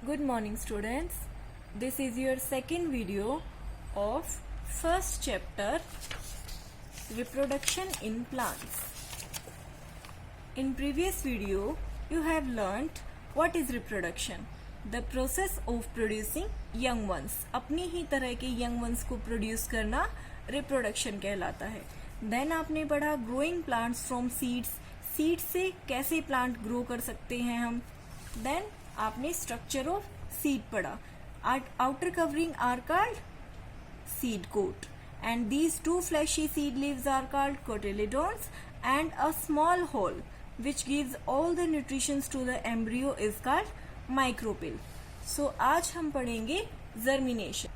Good morning, students. This is your second video of first chapter, Reproduction in Plants. In previous video, you have learnt what is reproduction, the process of producing young ones. अपनी ही तरह के young ones को produce करना reproduction कहलाता है. Then आपने पढ़ा growing plants from seeds. Seeds से कैसे plant grow कर सकते हैं हम. Then आपने स्ट्रक्चर ऑफ सीड पढ़ा. Outer covering are called seed coat and these two fleshy seed leaves are called cotyledons and a small hole which gives all the nutritions to the embryo is called micropyle. So आज हम पढ़ेंगे germination.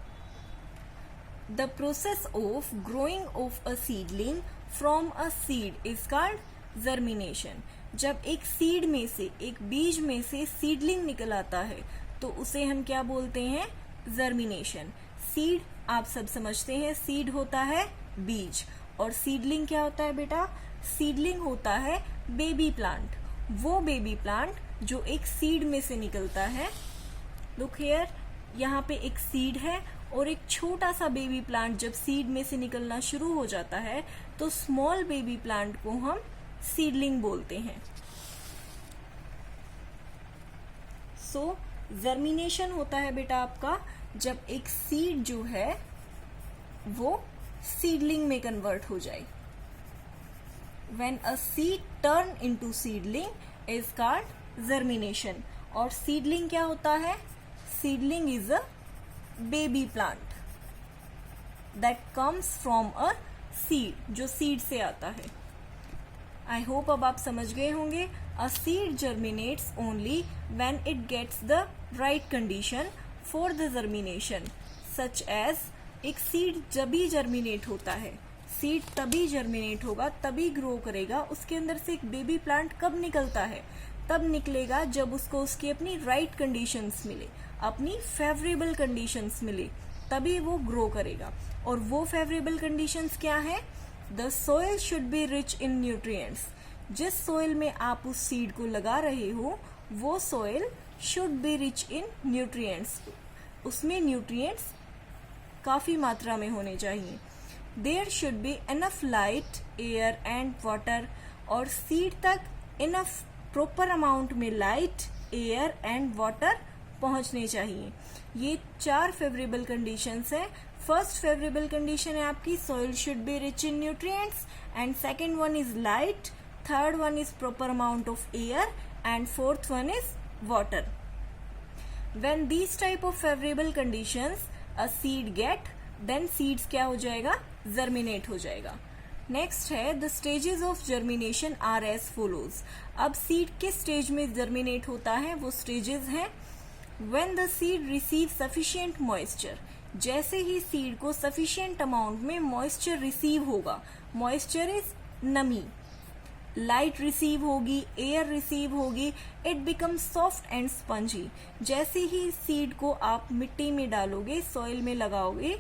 The process of growing of a seedling from a seed is called germination. जब एक seed में से, एक बीज में से सीडलिंग निकल आता है तो उसे हम क्या बोलते हैं? जर्मिनेशन. सीड आप सब समझते हैं, सीड होता है बीज और सीडलिंग क्या होता है बेटा? सीडलिंग होता है बेबी प्लांट. वो बेबी प्लांट जो एक सीड में से निकलता है. लुक हियर, यहाँ पे एक सीड है और एक छोटा सा बेबी प्लांट जब सीड में से निकलना शुरू हो जाता है तो स्मॉल बेबी प्लांट को हम सीडलिंग बोलते हैं. सो जर्मिनेशन होता है बेटा आपका जब एक सीड जो है वो सीडलिंग में कन्वर्ट हो जाए. When a seed turn into seedling is called germination. और सीडलिंग क्या होता है? Seedling is a baby plant that comes from a seed, जो सीड से आता है. आई होप अब आप समझ गए होंगे. A seed germinates only when it gets the right condition for the germination. Such as एक सीड जब भी जर्मिनेट होता है, सीड तभी जर्मिनेट होगा, तभी ग्रो करेगा. उसके अंदर से एक बेबी प्लांट कब निकलता है? तब निकलेगा जब उसको उसकी अपनी राइट कंडीशंस मिले, अपनी फेवरेबल कंडीशंस मिले, तभी वो ग्रो करेगा. और वो फेवरेबल कंडीशंस क्या है? The soil should be rich in nutrients. जिस सोइल में आप उस सीड को लगा रहे हो वो soil should be rich in nutrients. उसमें न्यूट्रिएंट्स काफी मात्रा में होने चाहिए. There should be enough light, air and water. और सीड तक इनफ प्रॉपर अमाउंट में लाइट, एयर एंड वाटर पहुंचने चाहिए. ये 4 फेवरेबल कंडीशंस हैं. फर्स्ट फेवरेबल कंडीशन है आपकी soil should be rich in nutrients and second one is light, third one is proper amount of air and fourth one is water. When these type of favourable conditions a seed get, then seeds क्या हो जाएगा? Germinate हो जाएगा. Next है the stages of germination are as follows. अब seed किस stage में germinate होता है? वो स्टेजेस हैं. When the seed receive sufficient moisture. जैसे ही सीड को सफिशिएंट अमाउंट में मॉइस्चर रिसीव होगा, मॉइस्चर इज नमी, लाइट रिसीव होगी, एयर रिसीव होगी, it become soft and spongy. जैसे ही सीड को आप मिट्टी में डालोगे, सॉइल में लगाओगे,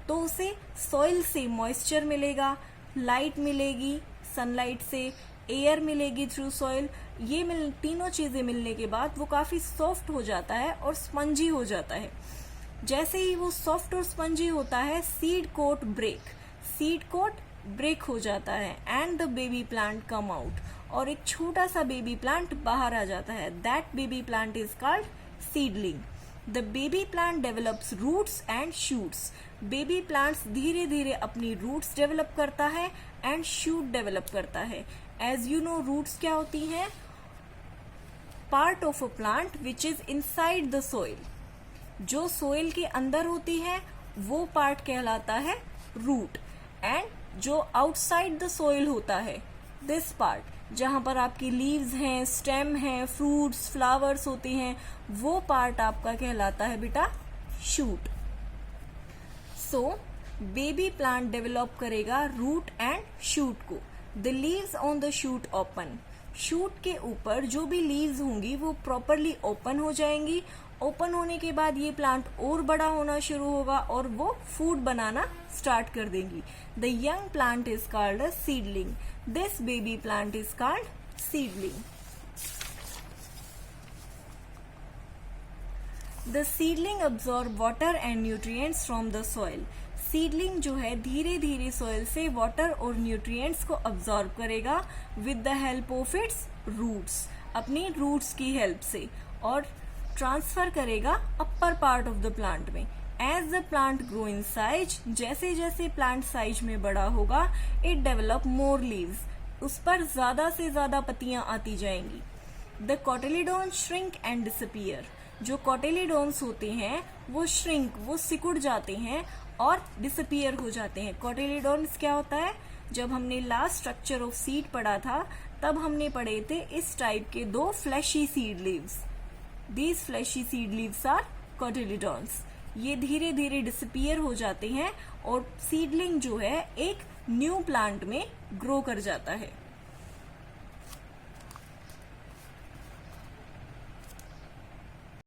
तो उसे सॉइल से मॉइस्चर मिलेगा, लाइट मिलेगी सनलाइट से, एयर मिलेगी थ्रू सॉइल. ये तीनों चीजें मिलने के बाद वो काफी सॉफ्ट हो जाता है और स्पंजी हो जाता है. जैसे ही वो सॉफ्ट और स्पंजी होता है, seed coat break, seed coat break हो जाता है and the baby plant come out. और एक छोटा सा बेबी प्लांट बाहर आ जाता है. That baby plant is called seedling. The baby plant develops roots and shoots. Baby plants धीरे धीरे अपनी रूट्स डेवलप करता है एंड शूट डेवलप करता है. एज यू नो, रूट्स क्या होती हैं? Part of a plant which is inside the soil. जो सोइल के अंदर होती है वो पार्ट कहलाता है रूट. एंड जो आउटसाइड द सोइल होता है, दिस पार्ट, जहां पर आपकी लीव्स हैं, स्टेम है, फ्रूट्स, फ्लावर्स होते हैं, वो पार्ट आपका कहलाता है बेटा shoot. So baby plant develop करेगा रूट एंड शूट को. The leaves on the shoot open. Shoot के ऊपर जो भी लीव्स होंगी वो प्रॉपरली ओपन हो जाएंगी. ओपन होने के बाद ये प्लांट और बड़ा होना शुरू होगा और वो फूड बनाना स्टार्ट कर देंगी. The young plant is called a seedling. This baby plant is called seedling. The seedling absorb water and nutrients from the soil. Seedling जो है धीरे धीरे सॉइल से वाटर और न्यूट्रिएंट्स को अब्सॉर्ब करेगा with the help of its roots, अपनी roots की हेल्प से, और ट्रांसफर करेगा upper part of the plant में। As the plant grow in size, जैसे जैसे प्लांट साइज में बड़ा होगा, इट डेवलप मोर लीव्स, उस पर ज्यादा से ज्यादा पत्तियां आती जाएंगी। The cotyledons shrink and disappear. जो कोटिलीडोन्स होते हैं वो श्रिंक, वो सिकुड़ जाते हैं और डिसअपीयर हो जाते हैं। कोटिलीडोन्स क्या होता है? जब हमने लास्ट स्ट्रक्चर ऑफ सीड पढ़ा था तब हमने पढ़े थे इस टाइप के दो fleshy seed leaves. These fleshy seed leaves are cotyledons. ये धीरे धीरे डिसअपीयर हो जाते हैं और सीडलिंग जो है एक न्यू प्लांट में ग्रो कर जाता है।